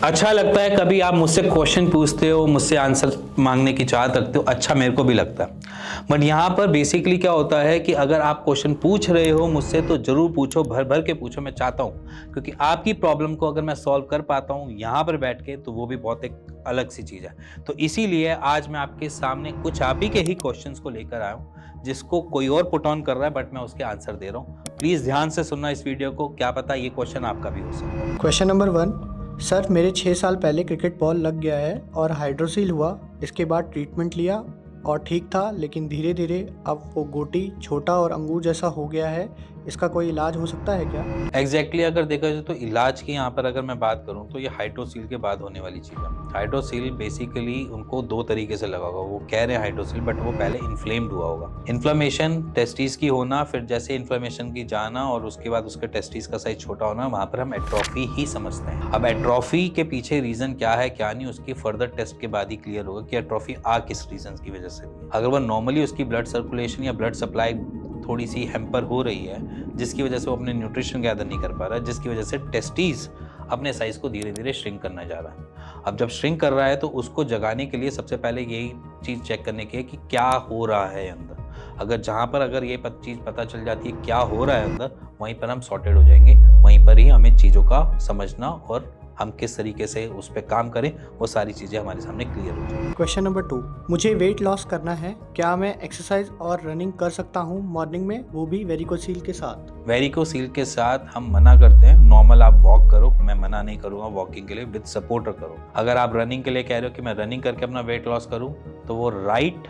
अच्छा लगता है कभी आप मुझसे क्वेश्चन पूछते हो, मुझसे आंसर मांगने की चाहत रखते हो, अच्छा मेरे को भी लगता है। बट यहाँ पर बेसिकली क्या होता है कि अगर आप क्वेश्चन पूछ रहे हो मुझसे तो जरूर पूछो, भर भर के पूछो। मैं चाहता हूँ क्योंकि आपकी प्रॉब्लम को अगर मैं सॉल्व कर पाता हूँ यहाँ पर बैठ के, तो वो भी बहुत एक अलग सी चीज़ है। तो इसीलिए आज मैं आपके सामने कुछ आप ही के ही क्वेश्चंस को लेकर आया हूँ, जिसको कोई और पुट ऑन कर रहा है बट मैं उसके आंसर दे रहा हूँ। प्लीज़ ध्यान से सुनना इस वीडियो को, क्या पता ये क्वेश्चन आपका भी हो सकता है। Question number 1। सर मेरे 6 साल पहले क्रिकेट बॉल लग गया है और हाइड्रोसील हुआ। इसके बाद ट्रीटमेंट लिया और ठीक था, लेकिन धीरे धीरे अब वो गोटी छोटा और अंगूर जैसा हो गया है। इसका कोई इलाज हो सकता है क्या? एग्जैक्टली अगर देखा जाए तो इलाज की यहाँ पर अगर मैं बात करूँ तो ये हाइड्रोसील के बाद होने वाली चीज़ है। हाइड्रोसील बेसिकली उनको दो तरीके से लगा होगा, वो कह रहे हैं हाइड्रोसील बट वो पहले इन्फ्लेम्ड हुआ होगा। इन्फ्लेमेशन टेस्टिस की होना, फिर जैसे इन्फ्लेमेशन की जाना और उसके बाद उसके टेस्टिस का साइज छोटा होना, वहाँ पर हम एट्रोफी ही समझते हैं। अब एट्रोफी के पीछे रीजन क्या है क्या नहीं, उसकी फर्दर टेस्ट के बाद ही क्लियर होगा कि एट्रोफी आ किस रीजन की वजह से। अगर वो नॉर्मली उसकी ब्लड सर्कुलेशन या ब्लड सप्लाई थोड़ी सी हैम्पर हो रही है, जिसकी वजह से वो अपने न्यूट्रिशन गैदर नहीं कर पा रहा है, जिसकी वजह से टेस्टीज अपने साइज को धीरे धीरे श्रिंक करना जा रहा है। अब जब श्रिंक कर रहा है तो उसको जगाने के लिए सबसे पहले यही चीज़ चेक करने की है कि क्या हो रहा है अंदर। अगर जहाँ पर अगर ये चीज़ पता चल जाती है क्या हो रहा है अंदर, वहीं पर हम सॉर्टेड हो जाएंगे। वहीं पर ही हमें चीज़ों का समझना और हम किस तरीके से उस पर काम करें वो सारी चीज़ें हमारे सामने क्लियर हो जाएंगी। Question number 2। मुझे वेट लॉस करना है, क्या मैं एक्सरसाइज और रनिंग कर सकता हूँ मॉर्निंग में, वो भी वेरिकोसील के साथ? वेरिकोसील के साथ हम मना करते हैं। नॉर्मल आप वॉक करो, मैं मना नहीं करूँगा वॉकिंग के लिए, विद सपोर्टर करो। अगर आप रनिंग के लिए कह रहे हो कि मैं रनिंग करके अपना वेट लॉस करूँ, तो वो राइट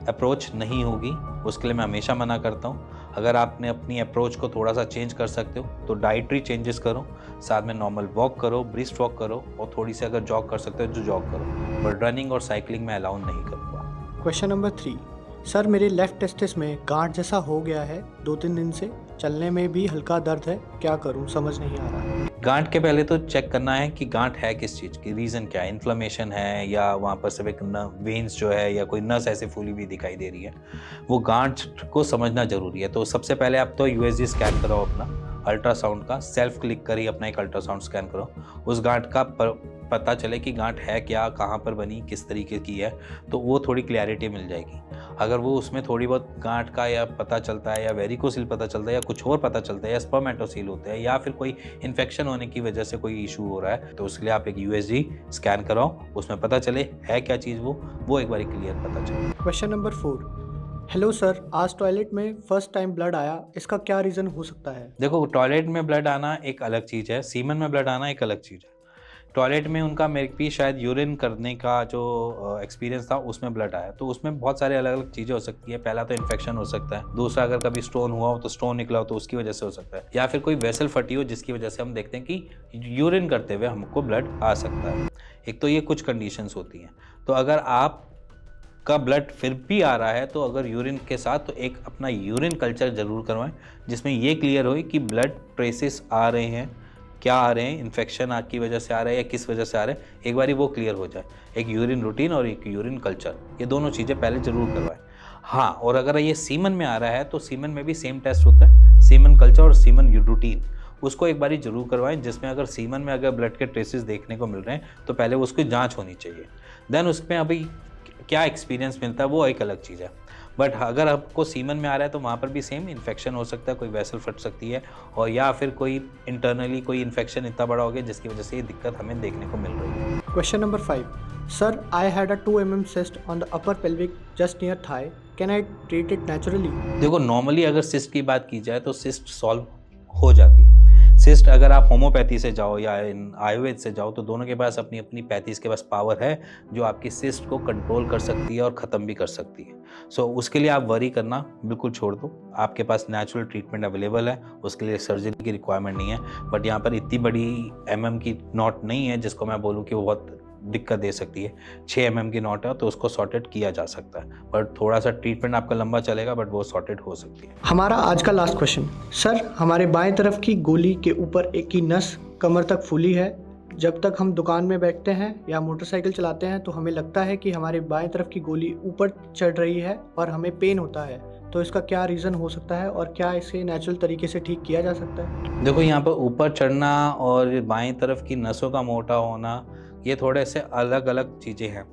अप्रोच नहीं होगी, उसके लिए मैं हमेशा मना करता हूँ। अगर आपने अपनी अप्रोच को थोड़ा सा चेंज कर सकते हो तो डाइटरी चेंजेस करो, साथ में नॉर्मल वॉक करो, ब्रिस्क वॉक करो और थोड़ी सी अगर जॉग कर सकते हो तो जॉग करो, बट रनिंग और साइकिलिंग में अलाउ नहीं करूँगा। Question number 3। सर मेरे लेफ्ट टेस्टिस में गांठ जैसा हो गया है 2-3 दिन से, चलने में भी हल्का दर्द है, क्या करूं, समझ नहीं आ रहा। गांठ के पहले तो चेक करना है कि गांठ है किस चीज़ की, रीज़न क्या है, इन्फ्लेमेशन है या वहाँ पर सिर्फ एक वेन्स जो है या कोई नस ऐसे फूली हुई दिखाई दे रही है, वो गांठ को समझना जरूरी है। तो सबसे पहले आप तो यूएसजी स्कैन कराओ अपना, अल्ट्रासाउंड का सेल्फ क्लिक कर ही अपना एक अल्ट्रासाउंड स्कैन करो, उस गांठ का पता चले कि गांठ है क्या, कहाँ पर बनी, किस तरीके की है, तो वो थोड़ी क्लैरिटी मिल जाएगी। अगर वो उसमें थोड़ी बहुत गांठ का या पता चलता है या वेरिकोसील पता चलता है या कुछ और पता चलता है या स्पर्मेटोसील होता है या फिर कोई इन्फेक्शन होने की वजह से कोई इशू हो रहा है, तो उसके लिए आप एक यूएसजी स्कैन कराओ, उसमें पता चले है क्या चीज़, वो एक बार क्लियर पता चले। Question number 4। हेलो सर, आज टॉयलेट में फर्स्ट टाइम ब्लड आया, इसका क्या रीज़न हो सकता है? देखो, टॉयलेट में ब्लड आना एक अलग चीज़ है, सीमन में ब्लड आना एक अलग चीज़ है। टॉयलेट में उनका मेरे भी शायद यूरिन करने का जो एक्सपीरियंस था उसमें ब्लड आया, तो उसमें बहुत सारे अलग अलग चीज़ें हो सकती है। पहला तो इन्फेक्शन हो सकता है, दूसरा अगर कभी स्टोन हुआ हो तो स्टोन निकला हो तो उसकी वजह से हो सकता है, या फिर कोई वेसल फटी हो जिसकी वजह से हम देखते हैं कि यूरिन करते हुए हमको ब्लड आ सकता है। एक तो ये कुछ कंडीशंस होती हैं। तो अगर आप का ब्लड फिर भी आ रहा है तो अगर यूरिन के साथ तो एक अपना यूरिन कल्चर जरूर करवाएं, जिसमें ये क्लियर हो कि ब्लड ट्रेसेस आ रहे हैं, क्या आ रहे हैं, इन्फेक्शन की वजह से आ रहा है या किस वजह से आ रहे हैं, एक बारी वो क्लियर हो जाए। एक यूरिन रूटीन और एक यूरिन कल्चर, ये दोनों चीज़ें पहले जरूर करवाएं। हाँ, और अगर ये सीमन में आ रहा है तो सीमन में भी सेम टेस्ट होता है, सीमन कल्चर और सीमन रूटीन, उसको एक बारी जरूर करवाएं, जिसमें अगर सीमन में अगर ब्लड के ट्रेसेस देखने को मिल रहे हैं तो पहले उसकी जाँच होनी चाहिए। देन उसमें अभी क्या एक्सपीरियंस मिलता है वो एक अलग चीज़ है। बट अगर आपको सीमन में आ रहा है तो वहाँ पर भी सेम इन्फेक्शन हो सकता है, कोई वेसल फट सकती है और या फिर कोई इंटरनली कोई इन्फेक्शन इतना बड़ा हो गया जिसकी वजह से ये दिक्कत हमें देखने को मिल रही है। Question number 5। Sir I had a 2 mm cyst on the upper pelvic just near thigh, can I treat it naturally? देखो, नॉर्मली अगर सिस्ट की बात की जाए तो सिस्ट सॉल्व हो जाती है। सिस्ट अगर आप होम्योपैथी से जाओ या आयुर्वेद से जाओ तो दोनों के पास अपनी अपनी पैथीज़ के पास पावर है जो आपकी सिस्ट को कंट्रोल कर सकती है और ख़त्म भी कर सकती है। सो उसके लिए आप वरी करना बिल्कुल छोड़ दो, आपके पास नेचुरल ट्रीटमेंट अवेलेबल है, उसके लिए सर्जरी की रिक्वायरमेंट नहीं है। बट यहाँ पर इतनी बड़ी mm की नॉट नहीं है जिसको मैं बोलूँ कि वो बहुत दिक्कत दे सकती है। 6 mm की नॉट है तो उसको सॉर्टेड किया जा सकता है, बट थोड़ा सा ट्रीटमेंट आपका लंबा चलेगा, बट वो सॉर्टेड हो सकती है। हमारा आज का लास्ट क्वेश्चन। सर हमारे बाएं तरफ की गोली के ऊपर एक की नस कमर तक फूली है, जब तक हम दुकान में बैठते हैं या मोटरसाइकिल चलाते हैं तो हमें लगता है कि हमारे बाएं तरफ की गोली ऊपर चढ़ रही है और हमें पेन होता है। तो इसका क्या रीज़न हो सकता है और क्या इसे नेचुरल तरीके से ठीक किया जा सकता है? देखो, यहाँ पर ऊपर चढ़ना और बाएं तरफ की नसों का मोटा होना, ये थोड़े से अलग अलग चीज़ें हैं।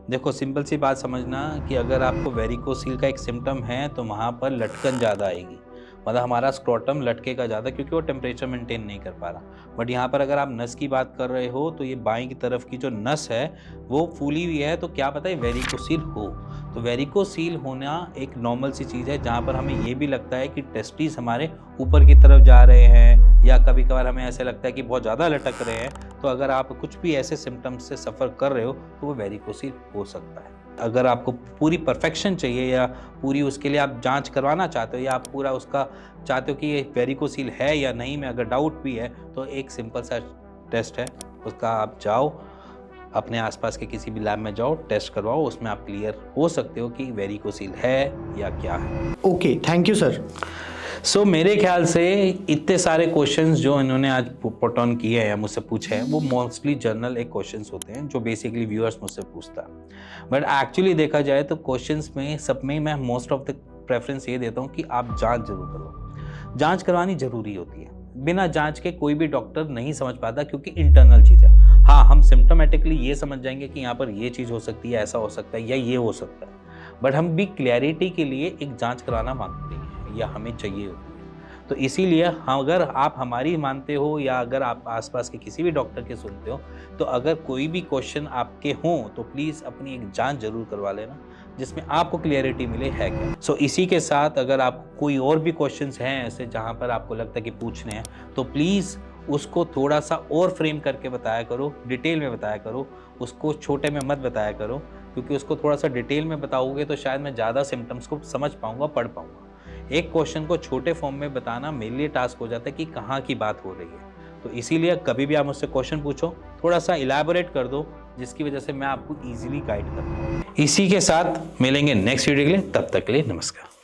देखो, सिंपल सी बात समझना कि अगर आपको वेरिकोसील का एक सिम्टम है तो वहाँ पर लटकन ज़्यादा आएगी, मतलब हमारा स्क्रोटम लटकेगा ज़्यादा क्योंकि वो टेम्परेचर मेंटेन नहीं कर पा रहा। बट यहाँ पर अगर आप नस की बात कर रहे हो तो ये बाएं की तरफ की जो नस है वो फूली हुई है, तो क्या पता है वेरिकोसील हो। तो वेरिकोसील होना एक नॉर्मल सी चीज़ है, जहाँ पर हमें ये भी लगता है कि टेस्टिस हमारे ऊपर की तरफ जा रहे हैं या कभी कभार हमें ऐसे लगता है कि बहुत ज़्यादा लटक रहे हैं। तो अगर आप कुछ भी ऐसे सिम्टम्स से सफ़र कर रहे हो तो वो वेरिकोसील हो सकता है। अगर आपको पूरी परफेक्शन चाहिए या पूरी उसके लिए आप जांच करवाना चाहते हो या आप पूरा उसका चाहते हो कि ये वेरिकोसील है या नहीं में अगर डाउट भी है, तो एक सिंपल सा टेस्ट है, उसका आप जाओ अपने आसपास के किसी भी लैब में जाओ, टेस्ट करवाओ, उसमें आप क्लियर हो सकते हो कि वेरिकोसील है या क्या है। Okay, thank you sir. So मेरे ख्याल से इतने सारे क्वेश्चंस जो इन्होंने आज पुट ऑन किए हैं या मुझसे पूछे हैं, वो मोस्टली जनरल एक क्वेश्चंस होते हैं जो बेसिकली व्यूअर्स मुझसे पूछता है। बट एक्चुअली देखा जाए तो क्वेश्चंस में सब में मैं मोस्ट ऑफ द प्रेफरेंस ये देता हूँ कि आप जांच जरूर करो। जांच करवानी जरूरी होती है, बिना जांच के कोई भी डॉक्टर नहीं समझ पाता क्योंकि इंटरनल चीज़ है। हाँ, हम सिम्टोमेटिकली ये समझ जाएंगे कि यहाँ पर ये चीज़ हो सकती है, ऐसा हो सकता है या ये हो सकता है, बट हम भी क्लैरिटी के लिए एक जांच कराना मांगते हैं या हमें चाहिए होती है। तो इसीलिए अगर आप हमारी मानते हो या अगर आप आसपास के किसी भी डॉक्टर के सुनते हो, तो अगर कोई भी क्वेश्चन आपके हों तो प्लीज़ अपनी एक जांच जरूर करवा लेना जिसमें आपको क्लियरिटी मिले है क्या। सो इसी के साथ अगर आपको कोई और भी क्वेश्चंस हैं ऐसे जहां पर आपको लगता है कि पूछने हैं, तो प्लीज़ उसको थोड़ा सा और फ्रेम करके बताया करो, डिटेल में बताया करो, उसको छोटे में मत बताया करो, क्योंकि उसको थोड़ा सा डिटेल में बताओगे तो शायद मैं ज़्यादा सिम्टम्स को समझ पाऊँगा, पढ़ पाऊँगा। एक क्वेश्चन को छोटे फॉर्म में बताना मेरे लिए टास्क हो जाता है कि कहाँ की बात हो रही है। तो इसीलिए कभी भी आप मुझसे क्वेश्चन पूछो, थोड़ा सा इलैबोरेट कर दो, जिसकी वजह से मैं आपको ईजिली गाइड कर पाऊँ। इसी के साथ मिलेंगे नेक्स्ट वीडियो के लिए, तब तक के लिए नमस्कार।